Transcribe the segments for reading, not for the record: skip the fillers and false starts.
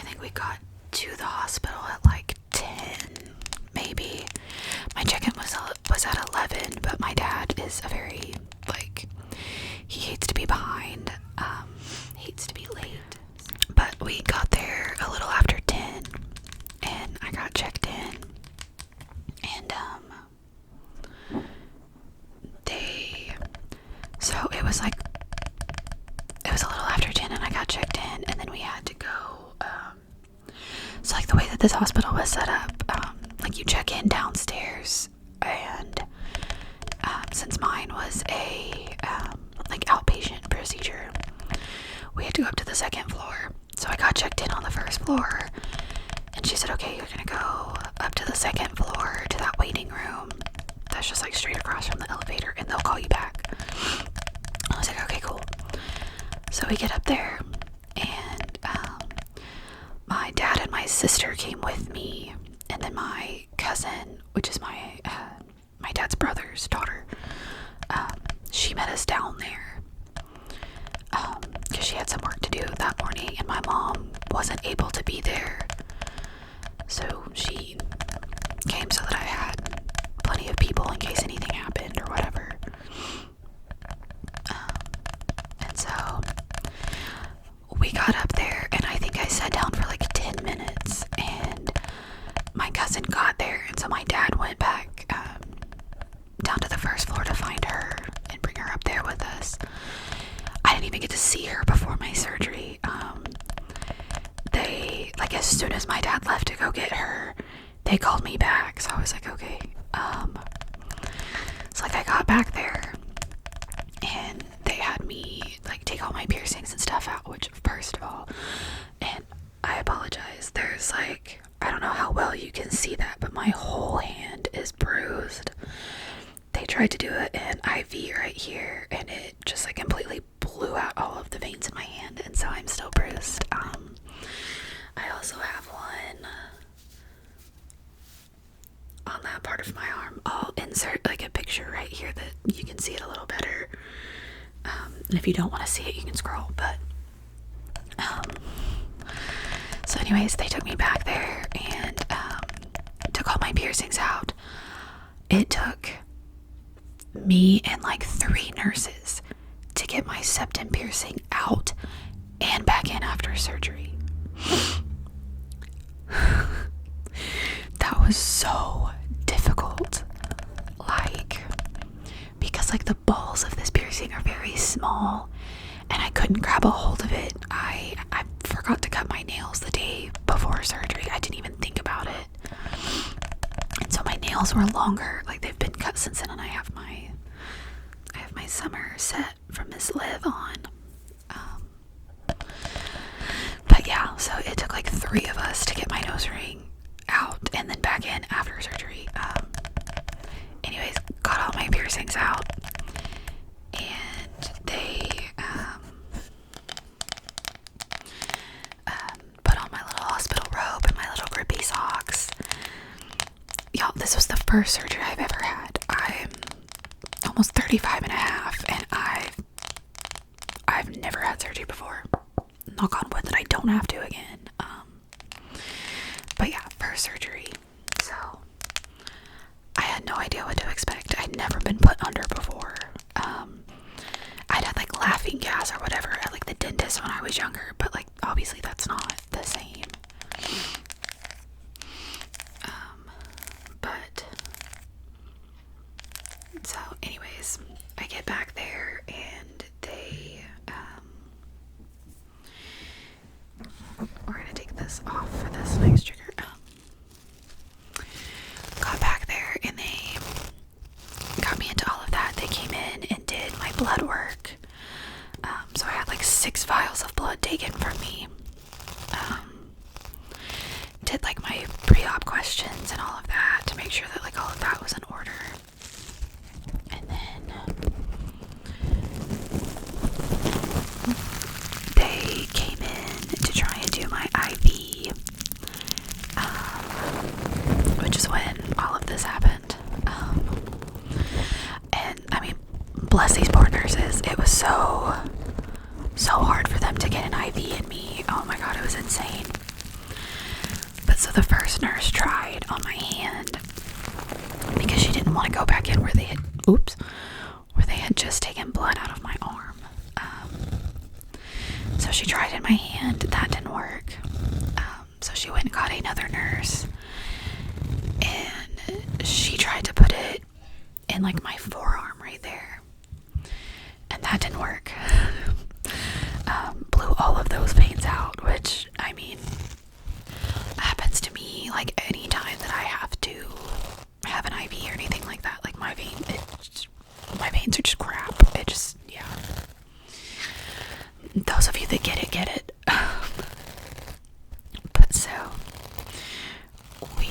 I think we got to the hospital at like 10, maybe. My check-in was at 11, but my dad is a very, like, he hates to be behind, hates to be late. But we got there a little after 10, and I got checked in, and, so it was like, it was a little after 10, and I got checked in, and then we had to go, so like the way that this hospital was set up, like you check in downstairs, and since mine was a like outpatient procedure, we had to go up to the second floor. So I got checked in on the first floor, and she said, okay, you're gonna go up to the second floor to that waiting room that's just like straight across from the elevator, and they'll call you back. I was like, okay, cool. So we get up there, and my dad and my sister came with me, and then my cousin, which is my dad's brother's daughter, she met us down there because she had some work to do that morning, and my mom wasn't able to be there, so she came so that I had plenty of people in case anything happened or whatever. And so we got up there, and I think I sat down for like 10 minutes, and my cousin got there, and so my dad went back down to the first floor to find her and bring her up there with us. I didn't even get to see her before my surgery. They, like, as soon as my dad left to go get her, they called me back, so I was like, okay. So like I got back there, and they had me like take all my piercings and stuff out, which first of all, and I apologize, there's like, I don't know how well you can see that, but my whole hand is bruised. They tried to do an IV right here, and it just like completely blew out all of the veins in my hand, and so I'm still bruised. I also have one on that part of my arm. I'll insert like a picture right here that you can see it a little better. And if you don't want to see it, you can scroll, but so anyways, they took me back there and took all my piercings out. It took me and like 3 nurses to get my septum piercing out and back in after surgery. That was so difficult, like, because like the balls of this piercing are very small, and I couldn't grab a hold of it. I forgot to cut my nails the day before surgery. I didn't even think about it, and so my nails were longer. Like, they've been cut since then, and I have my summer set from Miss Liv on. But yeah, so it took like 3 of us to get my nose ring out and then back in after surgery. Anyways, got all my piercings out, and they put on my little hospital robe and my little grippy socks. Y'all, this was the first surgery I've ever had. I'm almost 35 and a half, and I've never had surgery before. Knock on wood that I don't have to again. But yeah, first surgery. So I had no idea what to expect. I'd never been put under before. I'd had like laughing gas or whatever at like the dentist when I was younger, but like obviously that's not the same. But so anyways, I get back there, and they we're gonna take this off for this next trigger. Got back there, and they got me into all of that. They came in and did my blood work. So I had like 6 vials of blood taken from me. So the first nurse tried on my hand because she didn't want to go back in where they had just taken blood out of my arm. So she tried in my hand. That didn't work. So she went and got another nurse, and she tried to put it in like my forearm right there, and that didn't work. Blew all of those veins out, which, I mean, happens to me like any time that I have to have an IV or anything like that. Like my veins are just crap. It just, yeah. Those of you that get it. But so we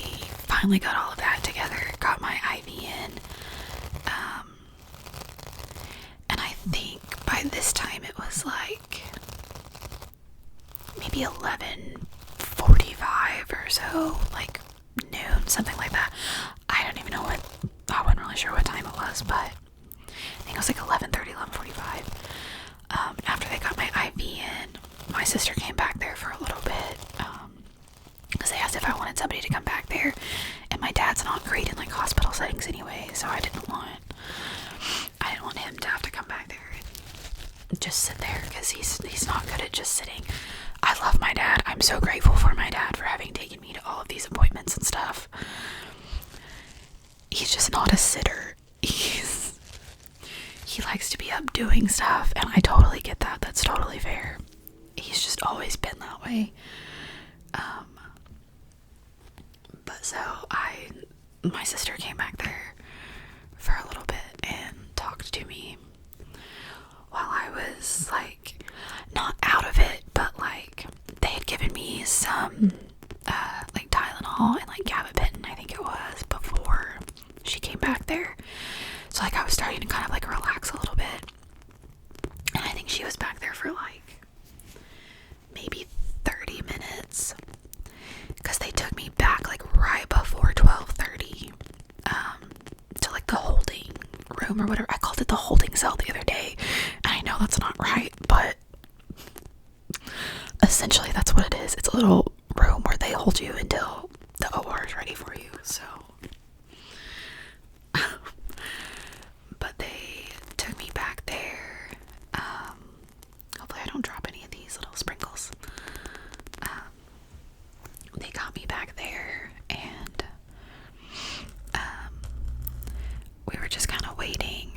finally got all of that together, got my IV in, and I think by this time it was like maybe 11:45 or so, like noon, something like that. I wasn't really sure what time it was, but I think it was like 11:30, 11:45. After they got my IV in, my sister came back there for a little bit, because they asked if I wanted somebody to come back there, and my dad's not great in like hospital settings anyway, so I didn't want him to have to come back there and just sit there, because he's not good at just sitting. I love my dad. I'm so grateful for my dad for having taken me to all of these appointments and stuff. He's just not a sitter. He likes to be up doing stuff, and I totally get that. That's totally fair. He's just always been that way. But so my sister came back there for a little bit and talked to me while I was like not out of it, but like they had given me some like Tylenol and like gabapentin, I think it was, before she came back there. So like I was starting to kind of like relax a little bit, and I think she was back there for like maybe 30 minutes, because they took me back like right before 12:30 to like the holding room or whatever. I called it the holding cell the other day, and I know that's not right, but essentially that's what it is. It's a little room where they hold you until the OR is ready for you. So but they took me back there. Hopefully I don't drop any of these little sprinkles. They got me back there, and we were just kind of waiting.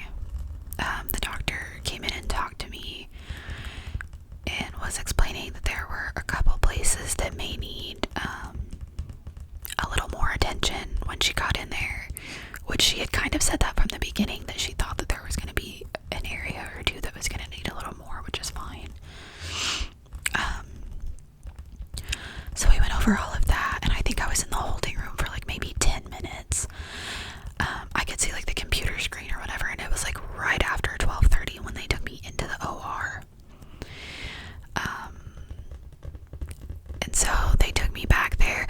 The doctor came in and talked to me and was explaining that there were a couple places that may need a little more attention when she got in there, which she had kind of said that from the beginning, that she thought that there was going to be an area or two that was going to need a little more, which is fine. So we went over all of that, and I think I was in the holding room for like maybe 10 minutes. I could see like the computer screen or whatever, and it was like right after 12:30 when they took me into the OR. And so they took me back there.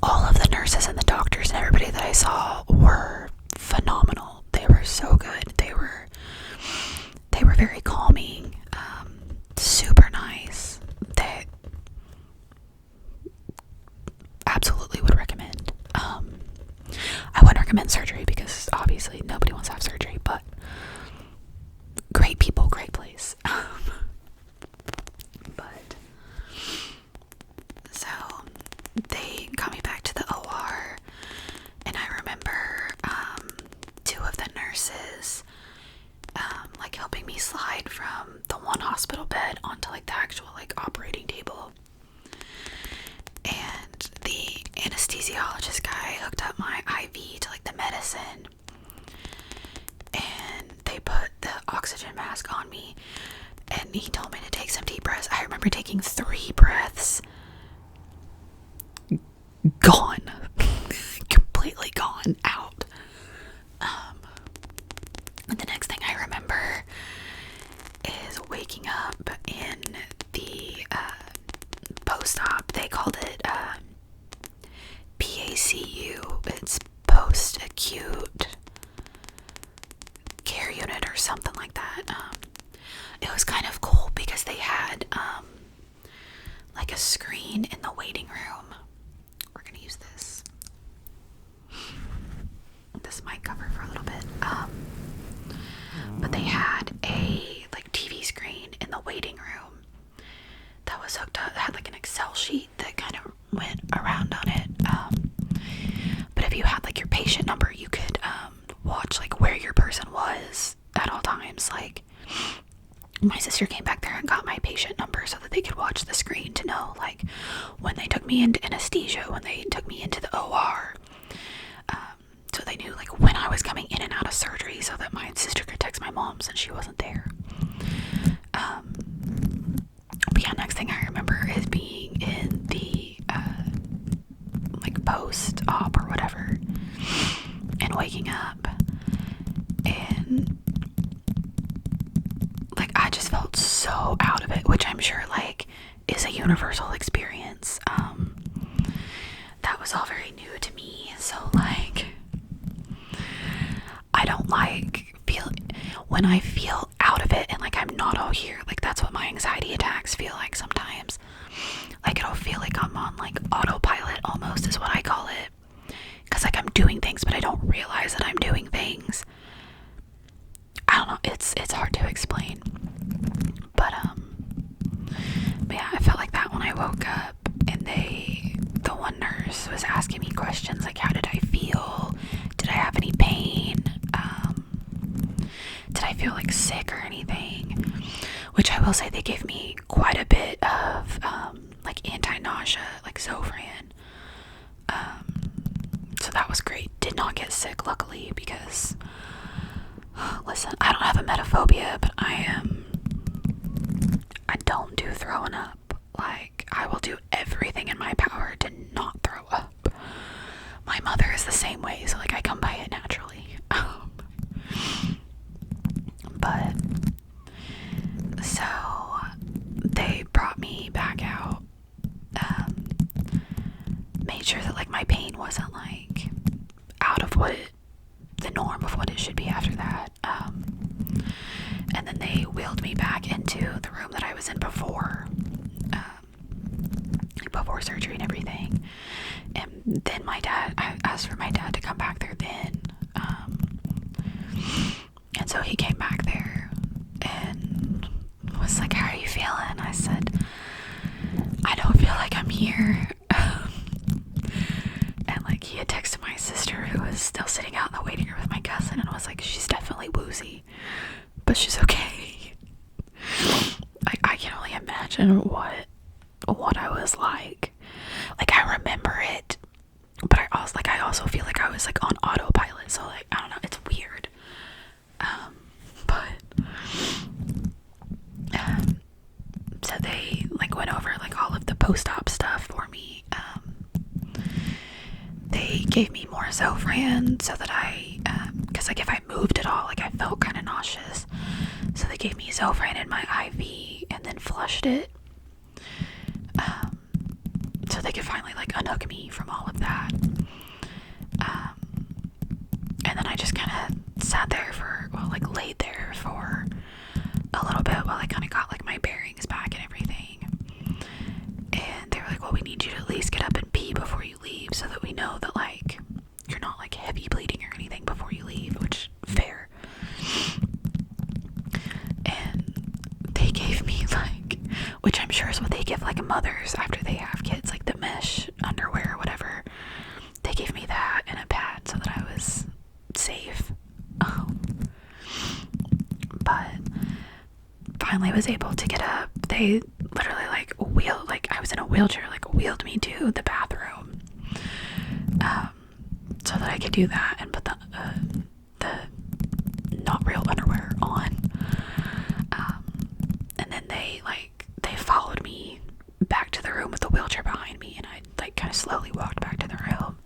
All of the nurses and the doctors and everybody that I saw were phenomenal. They were so good. They were very calming, super nice. They absolutely would recommend. I wouldn't recommend surgery because obviously nobody wants to have surgery, but great people, great place. But so they got me back to the OR, and I remember two of the nurses like helping me slide from the one hospital bed onto like the actual like operating table. And the anesthesiologist guy hooked up my IV to like the medicine, and they put the oxygen mask on me, and he told me to take some deep breaths. I remember taking 3 breaths. Gone. Completely gone out. And the next thing I remember is waking up in the post-op. They called it PACU. It's post-acute care unit or something like that. It was kind of cool because they had like a screen in the waiting room. We're gonna use my sister came back there and got my patient number so that they could watch the screen to know, like, when they took me into anesthesia, when they took me into the OR. So they knew, like, when I was coming in and out of surgery so that my sister could text my mom since she wasn't there. But yeah, next thing I remember is being in the, like, post-op or whatever, and waking up, and, like, I just felt so out of it, which I'm sure, like, is a universal experience. That was all very new to me, so, like, I don't like when I feel out of it and, like, I'm not all here. Like, that's what my anxiety attacks feel like sometimes. Like, it'll feel like I'm on, like, autopilot almost is what I call it. Because, like, I'm doing things, but I don't realize that I'm doing things. I don't know. It's hard to explain. But yeah, I felt like that when I woke up, and the one nurse was asking me questions like, how did I feel? Did I have any pain? Did I feel, like, sick or anything? Which I will say they gave me quite a bit of, like, anti-nausea, like Zofran. So that was great. Did not get sick, luckily, because, listen, I don't have a emetophobia, but I don't do throwing up. Like, I will do everything in my power to not throw up. My mother is the same way, so, like, I come by it naturally. But, so, they brought me back out, made sure that, like, my pain wasn't, like, out of the norm of what it should be after that, and then they wheeled me back into the room that I was in before surgery and everything, and then I asked for my dad to come back there then, and so he came back there and was like, how are you feeling? I said, I don't feel like I'm here. And, like, he had texted my sister, who was still sitting out in the waiting room with my cousin, and was like, she's definitely woozy, but she's okay. I can only imagine what I was like. Like, I remember it, but I also feel like I was, like, on autopilot, so, like, I don't know, it's weird. So they, like, went over, like, all of the post-op stuff for me. They gave me more Zofran so that because, like, if I moved at all, like, I felt kind of nauseous. So they gave me Zofran in my IV and then flushed it. So they could finally, like, unhook me from all of that. And then I just kind of sat there laid there for a little bit while I kind of got, like, my bearings back and everything. And they were like, well, we need you to at least get up and pee before you leave so that we know that, like, you're not, like, heavy bleeding or anything before you leave, which, fair. And they gave me, like, which I'm sure is what they give, like, mothers after they have kids, like, the mesh underwear or whatever. They gave me that and a pad so that I was safe. But finally was able to get up. They literally, like, I was in a wheelchair, like, wheeled me to the bathroom, so that I could do that and put the not real underwear on. And then they followed me back to the room with the wheelchair behind me, and I, like, kind of slowly walked back to the room.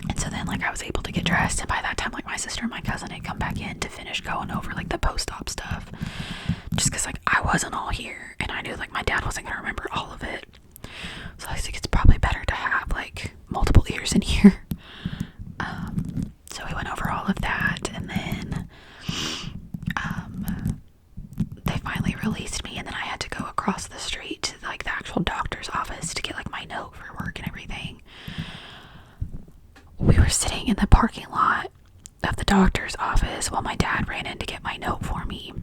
And so then, like, I was able to get dressed, and by that time, like, my sister and my cousin had come back in to finish going over, like, the post-op stuff, just because, like, I wasn't all here, and I knew, like, my dad wasn't gonna remember all of it. So I think it's probably better to have, like, multiple ears in here. So we went over all of that, and then they finally released me, and then I had to go across the street to, like, the actual doctor's office to get, like, my note for work and everything. We were sitting in the parking lot of the doctor's office while my dad ran in to get my note for me.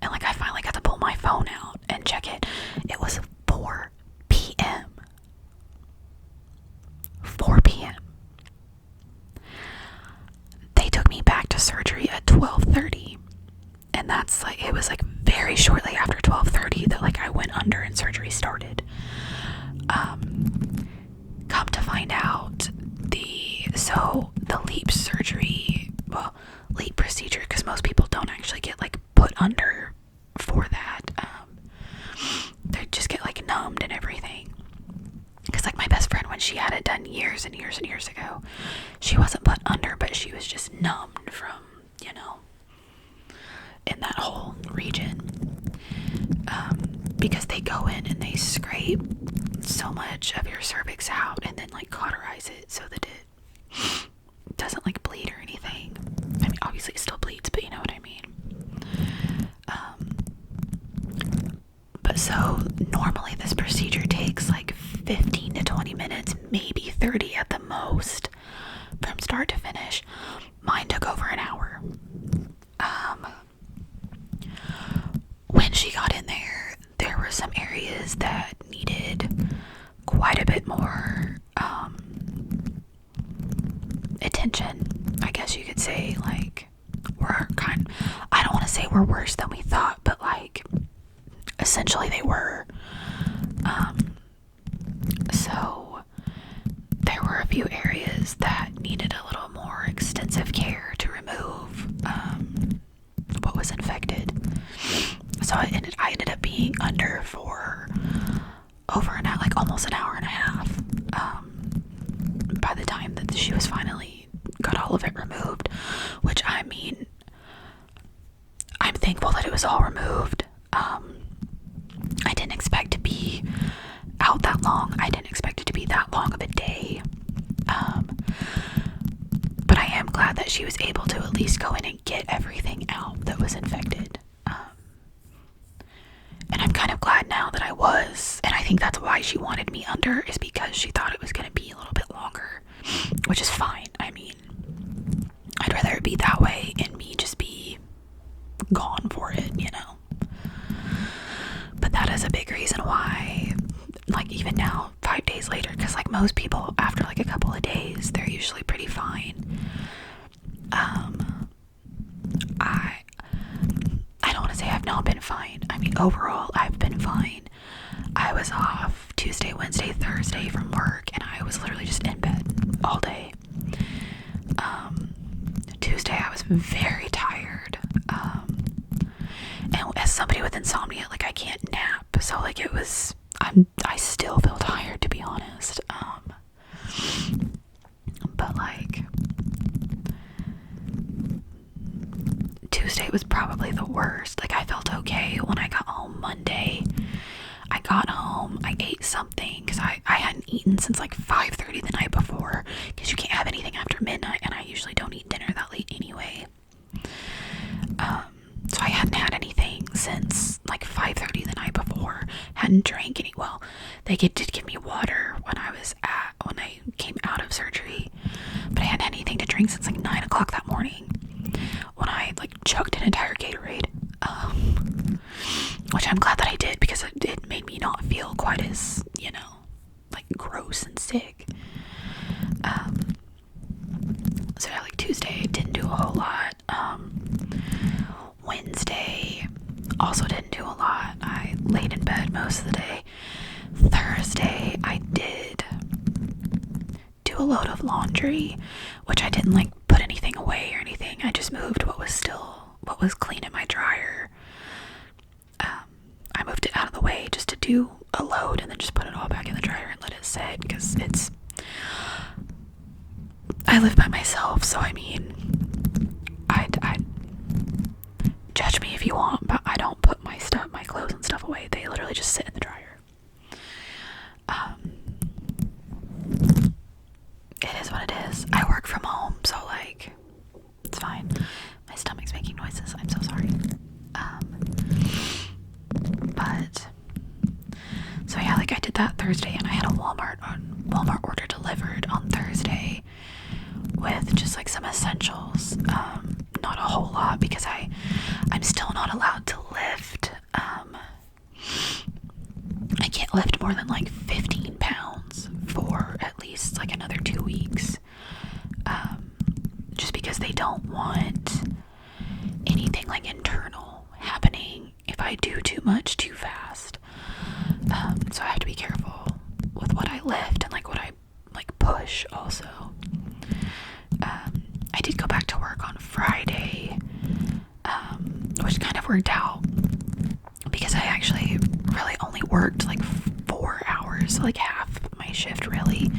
And, like, I finally got to pull my phone out and check it. It was 4 p.m. 4 p.m. They took me back to surgery at 12:30. And that's and she had it done years and years and years ago. She wasn't put under, but she was just numbed from, in that whole region. Because they go in and they scrape so much of your cervix out and then like cauterize it so that it doesn't like bleed or anything. I mean, obviously it still bleeds, but you know what I mean. But so normally this procedure takes like 15 to 20 minutes, maybe 30 at the most, from start to finish. Mine took over an hour. When she got in there were some areas that needed quite a bit more attention, I guess you could say. Like, I don't want to say we're worse than we thought, but like essentially they were. So there were a few areas that needed a little more extensive care to remove what was infected. So I ended up being under for over an hour, like almost an hour and a half, by the time that she was finally got all of it removed, which, I mean, I'm thankful that it was all removed. I didn't expect to be out that long. I didn't expect it to be that long of a day. But I am glad that she was able to at least go in and get everything out that was infected. And I'm kind of glad now that I was, and I think that's why she wanted me under, is because she thought it was going to be a little bit longer, which is fine. I mean, I'd rather it be that way and me just be gone for it, But that is a big reason why, like, even now, 5 days later, because like most people, after like a couple of days, they're usually pretty fine. I don't want to say I've not been fine. I mean, overall, I've been fine. I was off Tuesday, Wednesday, Thursday from work, and I was literally just in bed all day. Tuesday, I was very tired. And as somebody with insomnia, like, I can't nap. So, like, I still feel tired, to be honest. But, like, Tuesday was probably the worst. Like, I felt okay when I got home Monday. I got home, I ate something, because I hadn't eaten since like 5:30 the night before, because you can't have anything after midnight, and I usually don't eat dinner that late anyway. So I hadn't had anything since like 5:30 the night before. Hadn't drank any. Well, they did give me water when I came out of surgery, but I hadn't had anything to drink since like 9 o'clock that morning, when I like chugged an entire Gatorade. Which I'm glad that I did, because it made me not feel quite as, like gross and sick. So yeah, like Tuesday didn't do a whole lot. Wednesday also didn't do a lot. I laid in bed most of the day. Thursday I did do a load of laundry, which I didn't like put anything away or anything. I just moved what was clean in my dryer. I moved it out of the way just to do a load and then just put it all back in the dryer and let it sit, because I live by myself, so I mean, I judge me if you want, but I don't put my clothes and stuff away. They literally just sit in the dryer. It is what it is. I work from home, so like, it's fine. My stomach's making noises. I'm so sorry. But so yeah, like I did that Thursday, and I had a Walmart order delivered on Thursday with just like some essentials. Not a whole lot, because I'm still not allowed to lift. I can't lift more than like 15 pounds for at least like another 2 weeks. Just because they don't want anything like internal happening if I do too much too fast. So I have to be careful with what I lift and like what I like push also. I did go back to work on Friday, which kind of worked out, because I actually really only worked like 4 hours, like half my my shift really,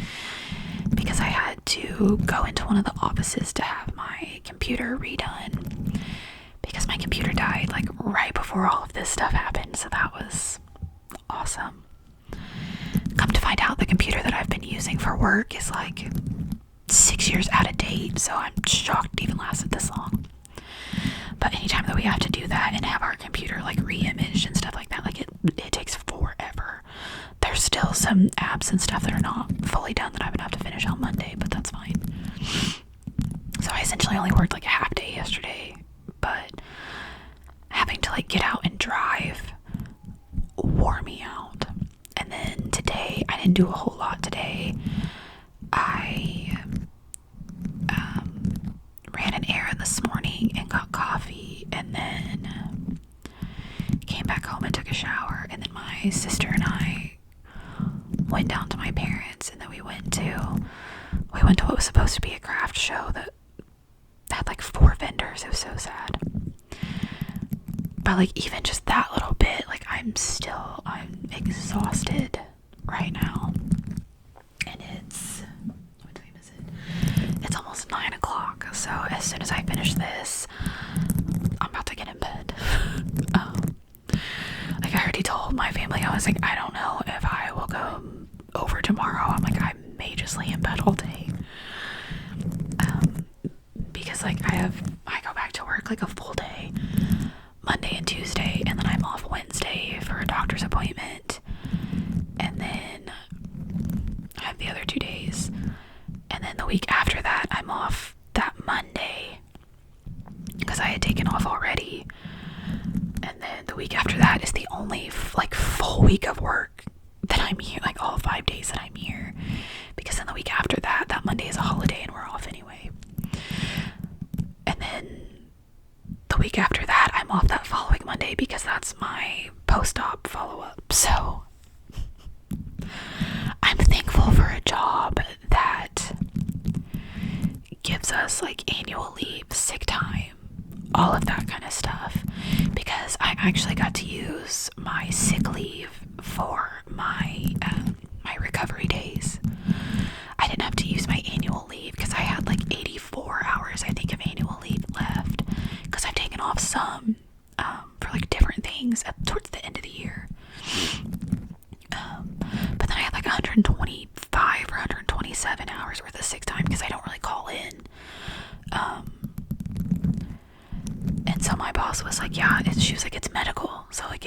because I had to go into one of the offices to have my computer redone because my computer died like right before all of this stuff happened. So that was awesome. Come to find out, the computer that I've been using for work is like 6 years out of date, so I'm shocked it even lasted this long. But anytime that we have to do that and have our computer like re-imaged and stuff like that, like it takes forever. There's still some apps and stuff that are not fully done that I'm gonna have to finish on Monday, but that's fine. So I essentially only worked like a half day yesterday, but having to like get out and drive wore me out. And then today, I didn't do a whole lot today. I ran an errand this morning and got coffee, and then came back home and took a shower, and then my sister and I went down to my parents, and then we went to what was supposed to be a craft show that had like 4 vendors. It was so sad. But like even just that little bit, like I'm exhausted right now. And what time is it? It's almost 9 o'clock. So as soon as I finish this, I'm about to get in bed. Like I already told my family, I was like, I don't know if I will go over tomorrow. I'm like, I may just lay in bed all day. Because like I go back to work like a full day Monday and Tuesday, and then I'm off Wednesday for a doctor's appointment, and then I have the other 2 days, and then the week after that I'm off that Monday because I had taken off already, and then the week after that is the only like full week of work that I'm here, like all 5 days that I'm here, because then the week after that Monday is a holiday and we're off anyway. And then the week after that, I'm off that following Monday because that's my post-op follow-up. So I'm thankful for a job that gives us like annual leave, sick time, all of that kind of stuff, because I actually got to use my sick leave for my recovery days. I didn't have to use my annual leave because I had like 84 hours, I think, of annual leave left, because I've taken off some for like different things towards the end of the year. But then I had like 125 or 127 hours worth of sick time because I don't really call in. And so my boss was like, yeah, she was like, it's medical, so like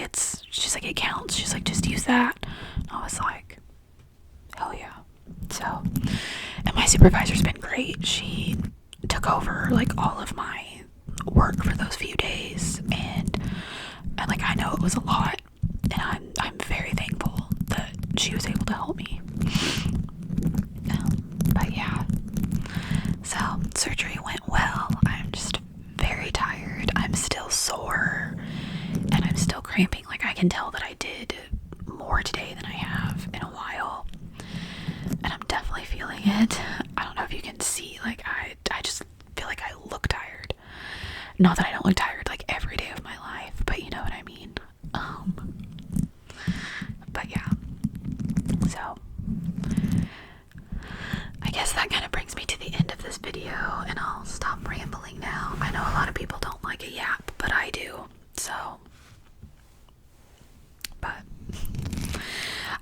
she's like, it counts. She's like, just use that. And I was like, hell yeah. So, and my supervisor's been great. She took over like all of my work for those few days, and like I know it was a lot, and I'm very thankful that she was able to help me. But yeah, so surgery went well. I'm just very tired. I'm still sore, and I'm still cramping. Like I can tell that I did more today than I have in a while, and I'm definitely feeling it. I don't know if you can see, like I just feel like I look tired. Not that I don't look tired like every day of my life, but you know what I mean. But yeah, so I guess that kind of brings me to the end of this video, and I'll stop rambling now. I know a lot of people don't like a yap, but I do. So, but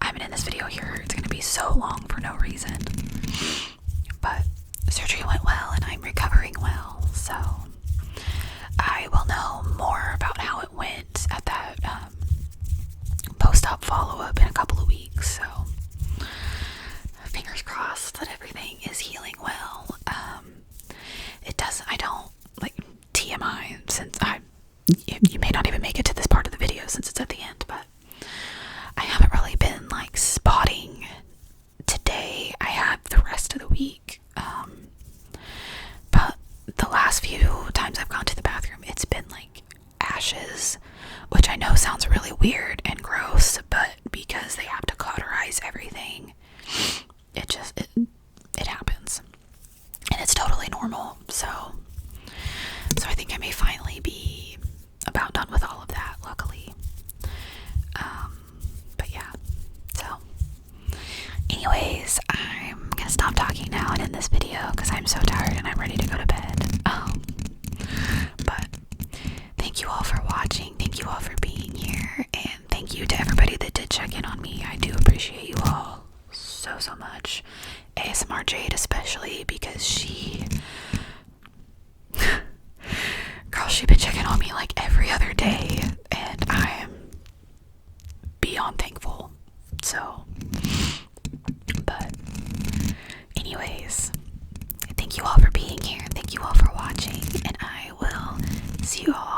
I'm gonna end this video here. It's gonna be so long for no reason. But surgery went well, and I'm recovering well. So I will know more about how it went at that post-op follow-up in a couple of weeks. So fingers crossed that everything is healing well. I don't, like, TMI, since you may not even make it to this part of the video since it's at the end, but I haven't really been, like, spotting today. I have the rest of the week. But the last few times I've gone to the bathroom, it's been, like, ashes, which I know sounds really weird and gross, but because they have to cauterize everything, it happens. video because I'm so tired and I'm ready to go to bed. But thank you all for watching. Thank you all for being here. And thank you to everybody that did check in on me. I do appreciate you all so much. ASMR Jade especially, because she been checking on me like every other day, and I am beyond thankful. So, but anyways, thank you all for being here. Thank you all for watching, and I will see you all